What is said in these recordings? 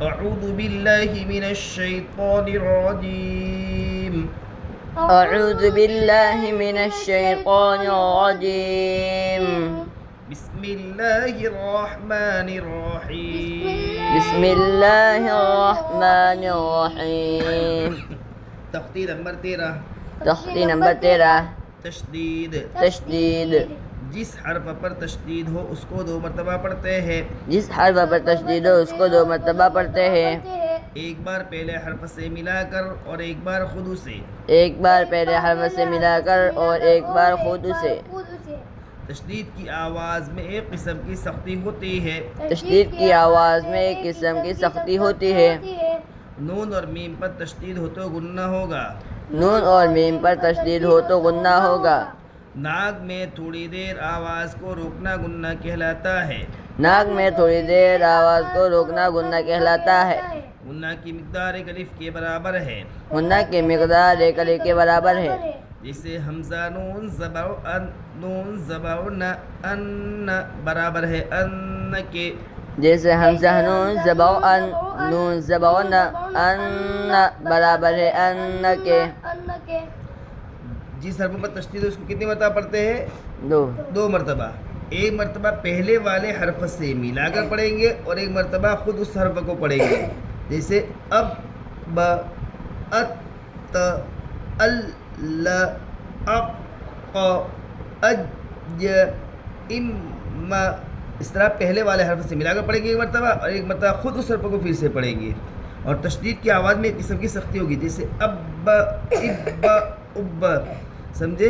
अऊज़ु बिल्लाहि मिनश शैतानिर रजीम। अऊज़ु बिल्लाहि मिनश शैतानिर रजीम। बिस्मिल्लाहिर रहमानिर रहीम। बिस्मिल्लाहिर रहमानिर रहीम। तख्ती नंबर 13। तख्ती नंबर 13। तशदीद। तशदीद। जिस हर्फ पर तशदीद हो उसको 2 मरतबा पढ़ते हैं। जिस हर्फ पर तशदीद हो उसको 2 मरतबा पढ़ते हैं। एक बार पहले हर्फ से मिलाकर और एक बार खुद से। एक बार पहले हर्फ से मिलाकर और एक बार खुद से। तशदीद की आवाज़ में एक किस्म की सख्ती होती है। तशदीद की आवाज़ में एक किस्म की सख्ती होती है। नून और मीम पर तशदीद हो तो गुन्ना होगा। नून और मीम पर तशदीद हो तो गुन्ना होगा। नाक में थोड़ी देर आवाज़ को रोकना गुन्ना कहलाता है। नाक में थोड़ी देर आवाज़ को रोकना गुन्ना कहलाता है। गुन्ना की मिक़दार एक अलिफ के बराबर है। गुन्ना की मिक़दार एक अलिफ के बराबर है। जैसे हमज़ा नून ज़बर अन, नून ज़बर न, अन्न बराबर है अन्न के। जैसे हमज़ा नून ज़बर अन, नून ज़बर न, अन्न बराबर है अन्न के। जिस हर्फ पर तशदीद है उसको कितनी मरतबा पढ़ते हैं? 2। 2 मरतबा। एक मरतबा पहले वाले हर्फ से मिलाकर पढ़ेंगे और एक मरतबा खुद उस हर्फ को पढ़ेंगे। जैसे अब, ब, अत, त, अल, ल, अक, क, अज, इम, म। इस तरह पहले वाले हर्फ से मिलाकर पढ़ेंगे एक मरतबा और एक मरतबा खुद उस हर्फ को फिर से पढ़ेंगे। और तशदीद की आवाज़ में एक किस्म की सख्ती होगी। जैसे अब, इब, उब। समझे?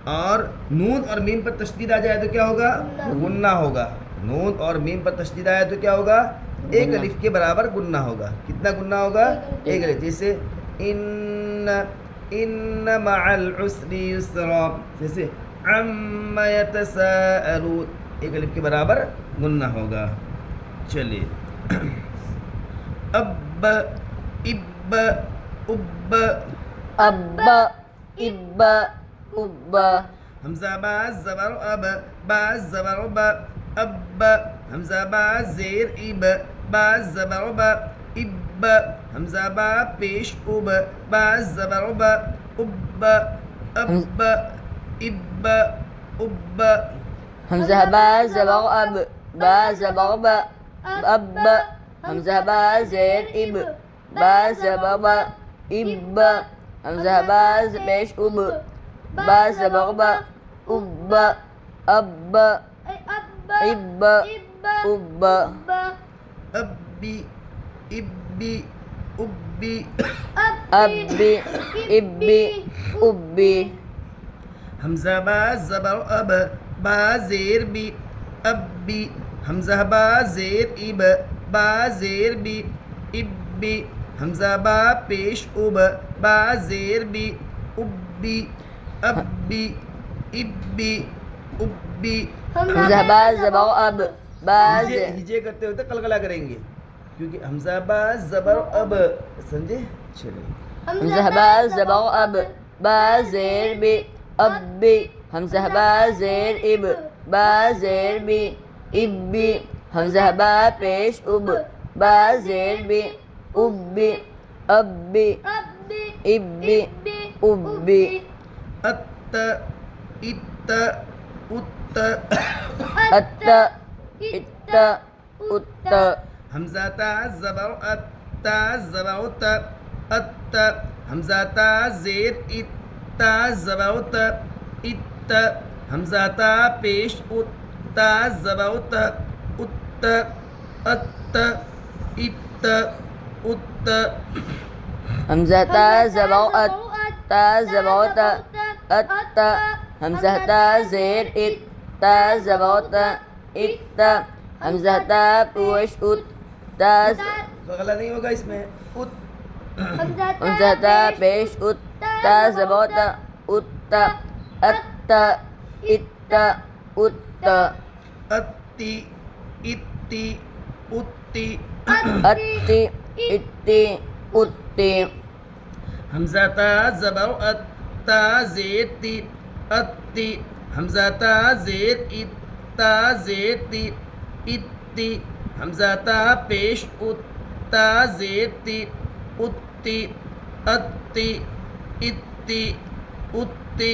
और नून और मीम पर तशदीद आ जाए तो क्या होगा? गुन्ना होगा। नून और मीम पर तशदीद आया तो क्या होगा? एक अलिफ के बराबर गुन्ना होगा। कितना गुन्ना होगा? एक अलिफ। जैसे इन्न मअल उसरी युस्रा। जैसे अम्मा यतसाअलून, एक अलिफ के बराबर गुन्ना होगा। चलिए अब, इब, उब। अब, इब, उब। हमज़ा बा ज़बर अब, बा ज़बर ब, अब। हमज़ा बा ज़ेर इब, बा ज़बर ब, इब। हमज़ा बा पेश उब, बा ज़बर ब, उब। अब, इब, उब। हमज़ा बा ज़बर अब, बा ज़बर ब, अब। हमज़ा बा ज़ेर इब, बा ज़बर ब, इब। हमज़ा बा पेश उब, बा ज़बर ब, उब। अब, इब, उब। अब्बी, इब्बी, उब्बी। अब्बी, इब्बी, उब्बी। हमज़ा बा ज़बर अब, बा ज़ेर बी, अब्बी। हमज़ा बा ज़ेर इब, बा ज़ेर बी, इब्बी। हमज़ा बा पेश उब, बा ज़ेर बी, उब्बी। अब्बी, इब्बी, उब्बी। हमज़ा बा ज़बर अब, बा हिजे करते होते कलकला करेंगे क्योंकि हमज़ा बा ज़बर अब। समझे? चलिए हमज़ा बा ज़बर अब, बा ज़ेर बी, अब्बी। हमज़ा बा ज़ेर इब, बा ज़ेर बी, इब्बी। हमज़ा बा पेश उब, बा ज़ेर बी, उब्बी। अब्बी, इब्बी, उब्बी। अत्त, इत्त, उत्त। अत्त, इत्त, उत्त। हमज़ा ता ज़बर अत, ता ज़बर उत, अत्त। हमज़ा ता ज़ेर इत, ता ज़बर उत, इत्त। हमज़ा ता पेश उत, ता ज़बर उत, उत्त। अत्त, इत्त, उत्त। हमज़ा ता ज़बर अत, ता ज़बर उत, अत्त। हमज़ा ता ज़ेर इत, ता ज़बर उत, इत्त। हमज़ा ता पेश उत, ता गला नहीं होगा इसमें। उत। हमज़ा ता पेश उत, ता ज़बर उत, उत्त। अत्त, इत्त, उत्त। अत्ति, इत्ति, उत्ति। अत्ति, इत्ति, उत्ति। हमज़ा ता ज़बर अत, ता ज़ेर ति, अत्ति। हमज़ा ता ज़ेर इत, ता ज़ेर ति, इत्ति। हमज़ा ता पेश उत, ता ज़ेर ती उत्ती अत्ती इत्ती उत्ती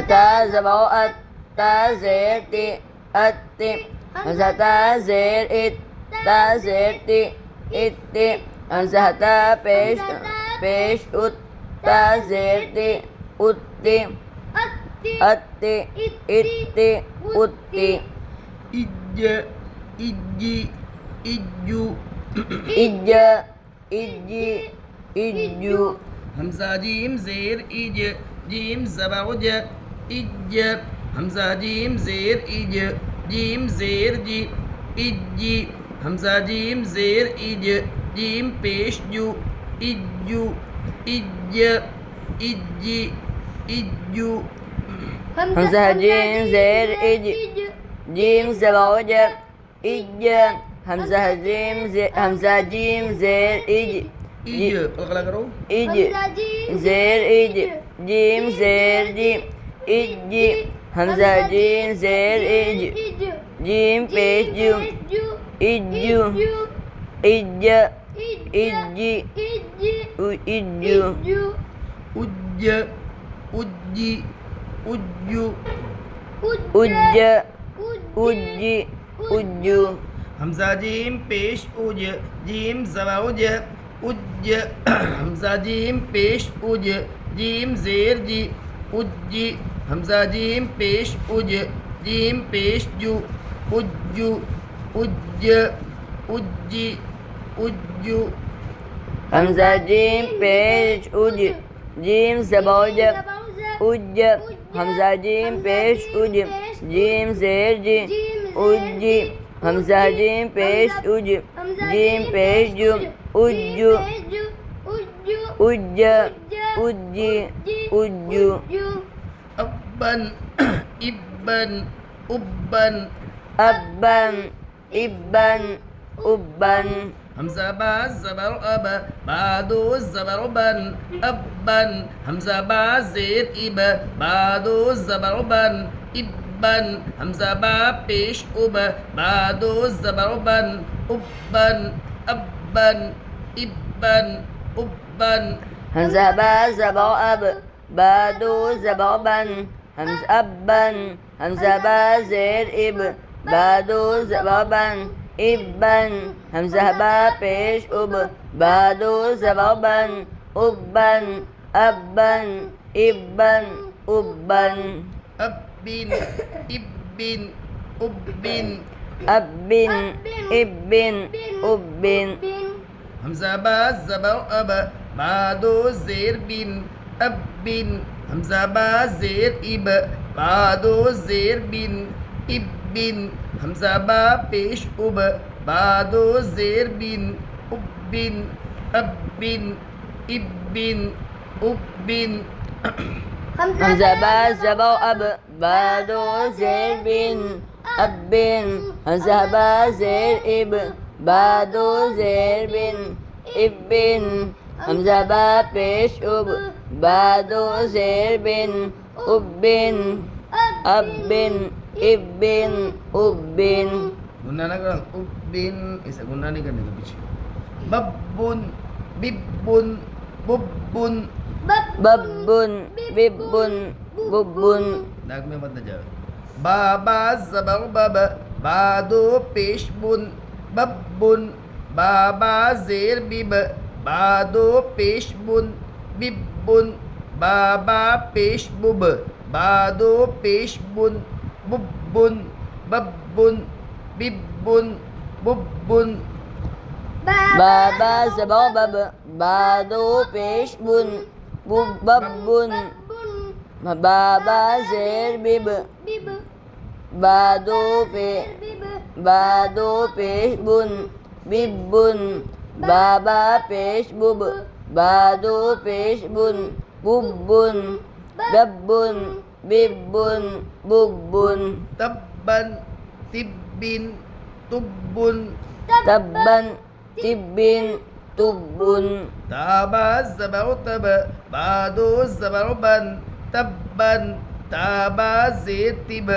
تا زبر أت تا زير تي أتي همزة تا زير إت تا زير تي إتي همزة تا بيش بيش أت تا زير تي أتي أتي إتي أتي إج إجي إجو إج إجي إجو همزة جيم زير إج جيم زبر ج إج همزة جيم زير إج جيم زير جي إجي همزة جيم زير إج جيم पेश जो إجو إج إجي إجو همزة جيم زير إج جيم زبر ج إج همزة جيم زير همزة جيم زير إج إج القلق करो إج زير إج جيم زير جيم إج همزة جيم زير إج جيم بيش جو إجو إج إجي إجو उज्ज उज्जी उज्जू أج أجي أجو हमजा जीम पेश उज जीम जवाउज उज्ज हमजा जीम पेश उज जीम जेर जी उज्जी हमजा जीम पेश उज जीम पेश जू उज्जू उज्ज उज्जी उज्जू همزة جيم بيش أج جيم زبر أج همزة جيم بيش أج جيم زير جي أجي همزة جيم بيش أج جيم بيش جو أجو أج أجي أجو अब्बन इब्बन उब्बन أبا إبا أبا हमजा बा जबर अब बादो जबर बन अब्बन हमजा बा जेर इब बादो जबर बन इब्बन हमजा बा पेश उब बादो जबर बन उब्बन अब्बन इब्बन उब्बन همزة با زبر أب بادو زبر بن همز أبا همزة با زير إب بادو زبر بن إبا همزة با بيش أب بادو زبر بن أبا أبا إبا أبا अब्बिन इब्बिन उब्बिन أب إب أب हमजा बा जबर अब बादो जेर बिन अब्बिन हमजा बा जेर इब बादो जेर बिन इब्बिन हमजा बा पेश उब बादो जेर बिन उब्बिन अब्बिन इब्बिन उब्बिन همزة با زبر أب بادو زير بن أب همزة با زير إب بادو زير بن إب همزة با بيش أب بادو زير بن أب أب إب أب गुन्ना ना करना उब्बिन ऐसा गुन्ना नहीं करने का पीछे बब्बुन बिब्बुन बुब्बुन بب بب بب दाग में मत न जाओ बाबा जबर बब बादो पेश बुन बब्बुन बाबा जेर बिब बादो पेश बुन बिब्बुन बाबा पेश बुब बादो पेश बुन बुब्बुन बब्बुन बिब्बुन बुब्बुन بابا زبر بب بادو پیش بن بب بن بابا زیر بب بادو پیش بن بب بن بابا پیش بب بادو پیش بن بب بن بب بن بب بن بب بن तब्बन तिब्बिन तुब्बुन تبا تب تب ताबा जबर तब बादो जबर बन तब्बन ताबा जेर तिब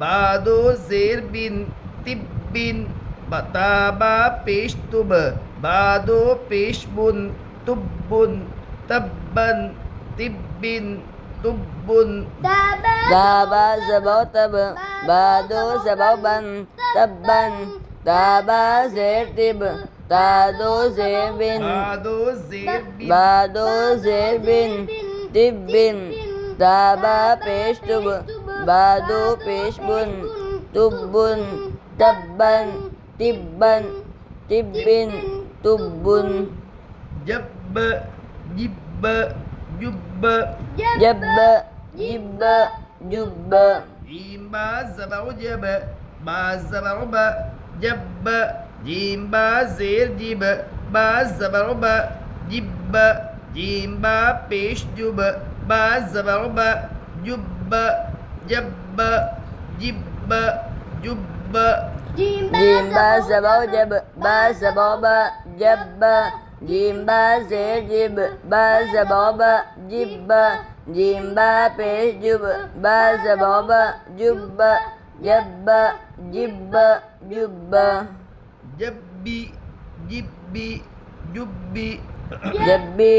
बादो जेर बिन तिब्बिन ताबा पेश तुब बादो पेश बुन तुब्बुन तब्बन तिब्बिन तुब्बुन दाबा ज़बाव तब बादो ज़बाव बन तब्बन दाबा ज़ेर तिब तादो ज़ेर बिन बादो ज़ेर बिन तिब्बिन दाबा पेश तुब बादो पेश बुन तुब्बुन तब्बन तिब्बन तिब्बिन तुब्बुन जब्ब जिब्ब जुब्ब जब्ब जिब्ब जुब्ब जीम बा ज़बर जब बा ज़बर ब जब्ब जीम बा ज़ेर जिब बा ज़बर ब जिब्ब जीम बा पेश जुब बा ज़बर ब जुब्ब जब्ब जिब्ब जुब्ब जीम बा ज़बाव जब बा ज़बाव ब जब्ब जीम बा ज़ेर जिब बा ज़बाव ब जिब्ब जीम बा पेश जुब बा ज़बाव ब जुब्ब जब्ब जिब्ब जुब्ब जब्बी जिब्बी जुब्बी जब्बी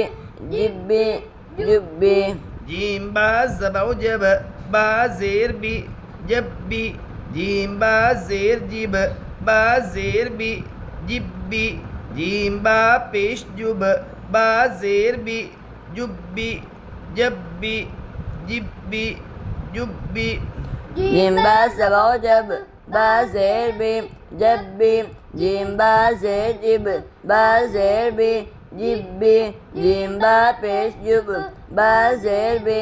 जिब्बी जुब्बी जीम बा ज़बर जब बा ज़ेर बी जब्बी जीम बा ज़ेर जिब बा ज़ेर बी जिब्बी जीम बा पेश जुब बा ज़ेर बी जुब्बी जब्बी जिब्बी जुब्बी जीम बा ज़बाव जब बा ज़ेर बी जब्बी जीम बा ज़ेर जिब बा ज़ेर बी जिब्बी जीम बा पेश जुब बा ज़ेर B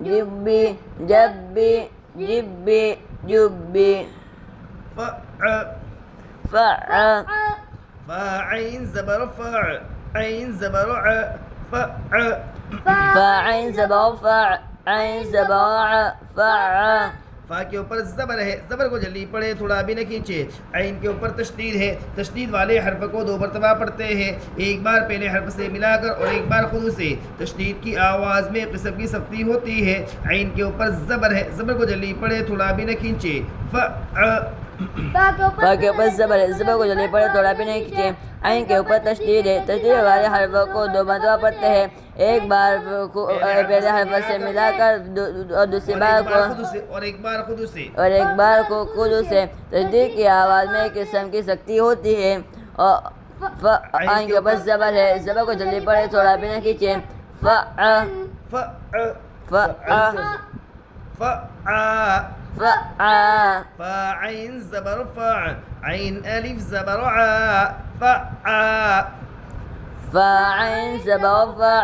जुब्बी जब्बी Jibby जुब्बी fine ज़बर फ़ा an ज़बर a fine ज़बाव फ़ा ऐन ज़बाव फ़ा फ़ा के ऊपर ज़बर है, ज़बर को जल्दी पढ़े, थोड़ा भी न खींचे। ऐन के ऊपर तशदीद है, तशदीद वाले हर्फ को 2 मरतबा पढ़ते हैं, एक बार पहले हर्फ से मिलाकर और एक बार खुद से। तशदीद की आवाज़ में किस्म की सख्ती होती है। ऐन के ऊपर ज़बर है, ज़बर को जल्दी पढ़े, थोड़ा भी न खींचे। फ़ा के ऊपर ज़बर है, ज़बर को जल्दी पढ़े, थोड़ा भी नहीं खींचे। ऐन के ऊपर तशदीद है, तशदीद वाले हर्फ को 2 मरतबा पढ़ते हैं, एक बार पहले हर्फ से मिलाकर और दूसरी बार को और एक बार खुद से खुद से। तशदीद की आवाज़ में किस्म की सख्ती होती है। और ऐन के ऊपर ज़बर है, ज़बर को जल्दी पढ़े, थोड़ा भी नहीं खींचे। फ़ाइन ज़बर फ़ा ऐन अलिफ ज़बर आ फ़ाइन ज़बर फ़ा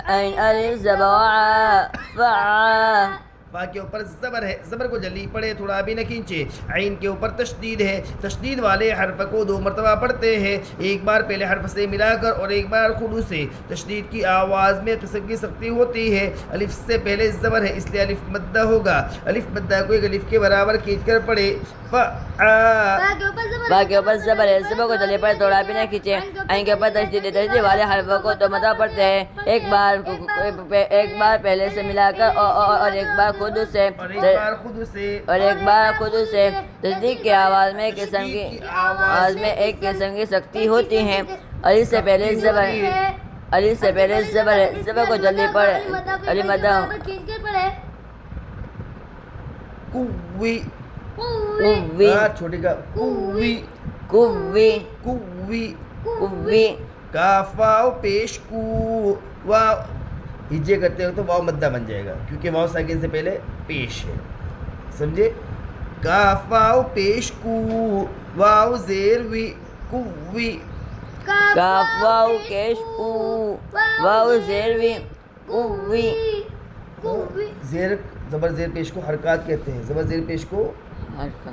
ऐन अलिफ ज़बर आ फ़ा के ऊपर ज़बर है, ज़बर को जल्दी पढ़े, थोड़ा भी न खींचे। ऐन के ऊपर तशदीद है, तशदीद वाले हर्फ को 2 मरतबा पढ़ते हैं, एक बार पहले हर्फ से मिलाकर और एक बार खुद से। तशदीद की आवाज़ में किस्म की सख्ती होती है। अलिफ से पहले ज़बर है, इसलिए अलिफ मद्दा होगा। अलिफ मद्दा को एक अलिफ के बराबर खींच कर पढ़े। फ़ा के ऊपर ज़बर है, ज़बर को जल्दी पढ़े, थोड़ा भी नहीं खींचे। ऐन के ऊपर तशदीद है, तशदीद वाले हर्फ को 2 मरतबा पढ़ते हैं, एक बार पहले से मिलाकर और एक बार खुद से। तस्दीक की आवाज़ में एक किस्म की सख्ती होती है। अलिफ से पहले ज़बर है, ज़बर को जल्दी पढ़े, अली मद्दा कुव्वी छोटी का कुव्वी कुव्वी कुव्वी कुव्वी काफ वाव पेश कू वाव हिज्जे करते हो तो वाव मद्दा बन जाएगा, क्योंकि वाव साकिन से पहले पेश है, समझे। काफ वाव पेश कू वाव ज़ेर वी कुव्वी काफ वाव पेश कू वाव ज़ेर वी कुव्वी ज़ेर ज़बर ज़ेर पेश को हरकत कहते हैं। ज़बर ज़ेर पेश को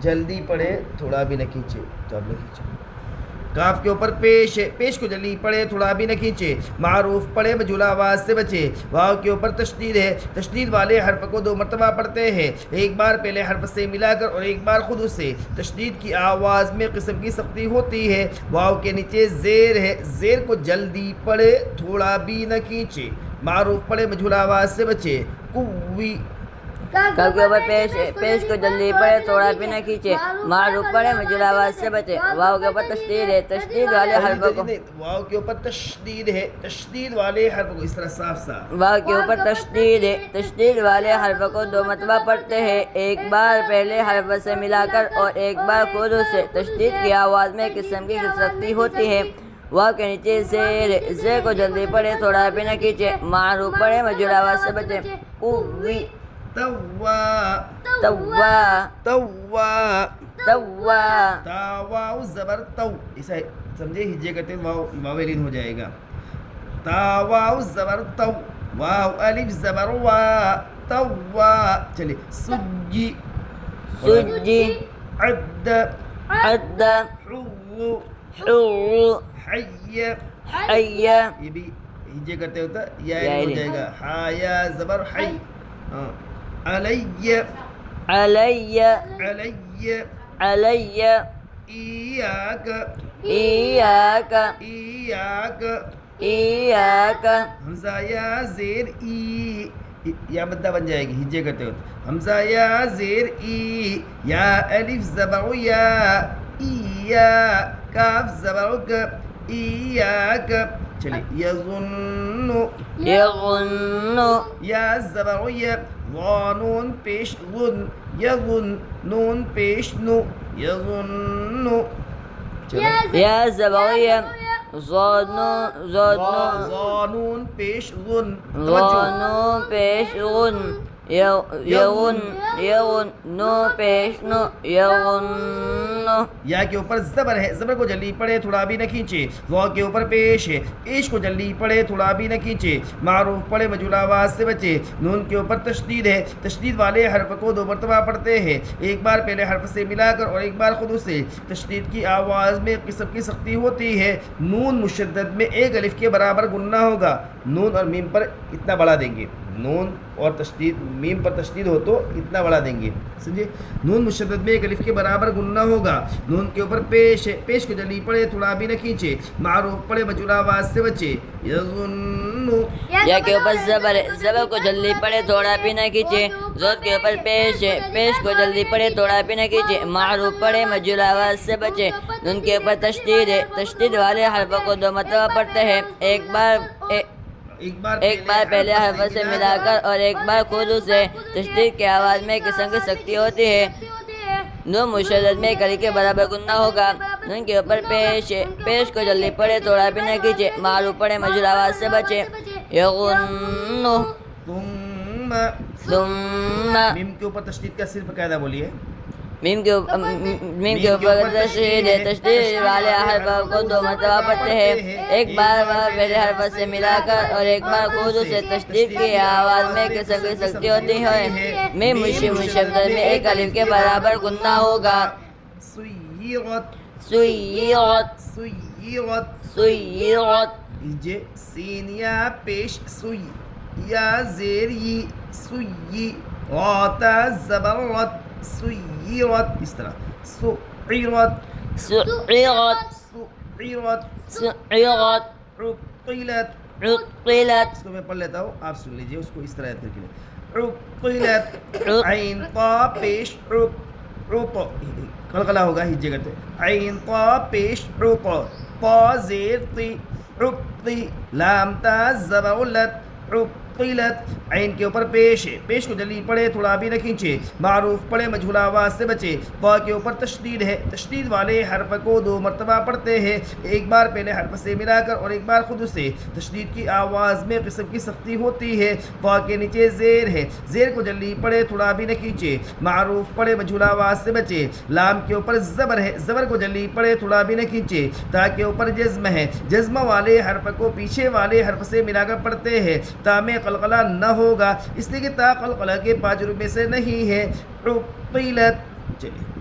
जल्दी पढ़े, थोड़ा भी न खींचे, तो अब न खींचे। काफ के ऊपर पेश है, पेश को जल्दी पढ़े, थोड़ा भी न खींचे। मारूफ पढ़े, मजूला आवाज़ से बचे। वाव के ऊपर तशदीद है, तशदीद वाले हर्फ को 2 मरतबा पढ़ते हैं, एक बार पहले हर्फ से मिलाकर और एक बार खुद से। तशदीद की आवाज़ में किस्म की सख्ती होती है। वाव के नीचे ज़ेर है, ज़ेर को जल्दी पढ़े, थोड़ा भी न खींचे। मारूफ पढ़े, मजूला आवाज़ से बचे। कुव्वी कब के ऊपर पेश है, पेश को जल्दी पढ़े थोड़ा भी न खींचे, मारूफ पढ़े मजूर आवाज से बचे। वाव के ऊपर तशदीद है, तशदीद वाले हर्फ को, वाव के ऊपर तशदीद है, तशदीद वाले हर्फ को इस तरह साफ साफ। वाव के ऊपर तशदीद है, तशदीद वाले हर्फ को 2 मरतबा पढ़ते हैं, एक बार पहले हर्फ से मिलाकर और एक बार खुद से। तशदीद की आवाज़ में किस्म की सख्ती होती है। वाव के नीचे ज़ेर को जल्दी पढ़े थोड़ा भी न खींचे, मारूफ पढ़े मजूर आवाज से बचे। कुव्वी तव्वा तव्वा तव्वा तव्वा, तावाउ ज़बर तौ, ऐसा समझे, हिज्जे करते वाव वावेलिन हो जाएगा। तावाउ ज़बर तौ, वाव अलिफ ज़बर वा, तव्वा। चलिए सुज्जी सुज्जी अद्द अद्द हुव्वु हुव्वु हय्य, हय्य, ये भी हिज्जे करते होता या या हो नहीं। जाएगा। हाया ज़बर हय, हाँ। अलय्य अलय्य अलय्य अलय्य, इयाक इयाक इयाक, इयाक, हमजा या ज़ेर ई, या मद्दा बन जाएगी हिज्जे करते हो। हमजा या ज़ेर ई, या अलिफ ज़बर या, इया, काफ ज़बर क, इयाक। चलिए यज़ुन्नु यज़ुन्नु, या ज़बर या, नून पेश गुन, यज़ुन, नून पेश नु, यज़ुन्नु। चलो या ज़बरिया, ज़नु ज़नु, ज़ानून पेश गुन, ज़नु पेश गुन, यगुन यगुन, नु पेश नु, यगुन्नु। या के ऊपर ज़बर है, ज़बर को जल्दी पढ़े थोड़ा भी न खींचे। वाव के ऊपर पेश है, पेश को जल्दी पढ़े थोड़ा भी न खींचे, मारूफ पढ़े मजूल आवाज़ से बचे। नून के ऊपर तशदीद है, तशदीद वाले हर्फ को 2 मरतबा पढ़ते हैं, एक बार पहले हर्फ से मिलाकर और एक बार खुद से। तशदीद की आवाज़ में किस्म की सख्ती होती है। नून मुशद्दद में 1 अलिफ के बराबर गुन्ना होगा। नून और मीम पर इतना बढ़ा देंगे, नून और तशदीद, मीम पर तशदीद हो तो इतना बढ़ा देंगे, समझे। नून मुशद्दद में 1 अलिफ के बराबर गुन्ना होगा। नून के ऊपर पेश है, पेश को जल्दी पढ़े थोड़ा भी न खींचे, मारूफ पढ़े मजूल आवाज़ से बचे। यज़ुन्नु, या के ऊपर ज़बर है, ज़बर को जल्दी पढ़े थोड़ा भी न खींचे। ज़ोद के ऊपर पेश है, पेश को जल्दी पढ़े थोड़ा भी न खींचे, मारूफ पढ़े मजूल आवाज़ से बचे। नून के ऊपर तशदीद है, तशदीद वाले हर्फ को 2 मरतबा पढ़ते हैं, एक बार पहले हर्फ से मिलाकर और एक बार खुद से। तशदीद की आवाज़ में किस्म की सख्ती होती है। नून मुशद्दद में 1 अलिफ के बराबर गुन्ना होगा। नून के ऊपर पेश है, पेश को जल्दी पढ़े थोड़ा भी न खींचे, मारूफ पढ़े मजूर आवाज़ से बचे। यगुन्नु, तुम्मा, सुम्मा, मीम के ऊपर तशदीद का सिर्फ कायदा बोलिए। मीम के ऊपर तशदीद है, तशदीद वाले हर्फ को 2 मरतबा पढ़ते हैं, एक बार पहले हर्फ से मिलाकर और एक बार खुद से। तशदीद की आवाज़ में किस्म की सख्ती होती है। मीम मुशद्दद में 1 अलिफ के बराबर गुन्ना होगा। सुय्यरत सुय्यरत सुय्यरत, सुय्यरत, जे सीन या पेश सुई, या ज़ेर ई, सुय्यी, गाता ज़बरत, सुय्यरत, इस तरह। सुय्यरत सुय्यरत, सुय्यरत, सुय्यरत, उक़िलत। उक़िलत, इसको मैं पढ़ लेता हूँ, आप सुन लीजिए उसको इस तरह याद करके। उक़िलत, ऐन ता पेश उक़, कलकला होगा हिज्जे करते। ऐन ता पेश उक़, ता ज़ेर ती, उक़्ती, लाम ता ज़बर लत, उक़िलत। ऐन के ऊपर पेश है, पेश को जल्दी पढ़े थोड़ा भी न खींचे, मारूफ पढ़े मजहूल आवाज़ से बचे। ता के ऊपर तशदीद है, तशदीद वाले हर्फ को 2 मरतबा पढ़ते हैं, एक बार पहले हर्फ से मिलाकर और एक बार खुद से। तशदीद की आवाज़ में किस्म की सख्ती होती है। ता के नीचे ज़ेर है, ज़ेर को जल्दी पढ़े थोड़ा भी न खींचे, मारूफ पढ़े मजहूल आवाज़ से बचे। लाम के ऊपर ज़बर है, ज़बर को जल्दी पढ़े थोड़ा भी न खींचे। ता के ऊपर जज़्म है, जज़्म वाले हर्फ को पीछे वाले हर्फ से मिलाकर पढ़ते हैं। ता में कलकला न होगा, इसलिए कि ता कलकला के 5 रूप में से नहीं है। उक़िलत। चलिए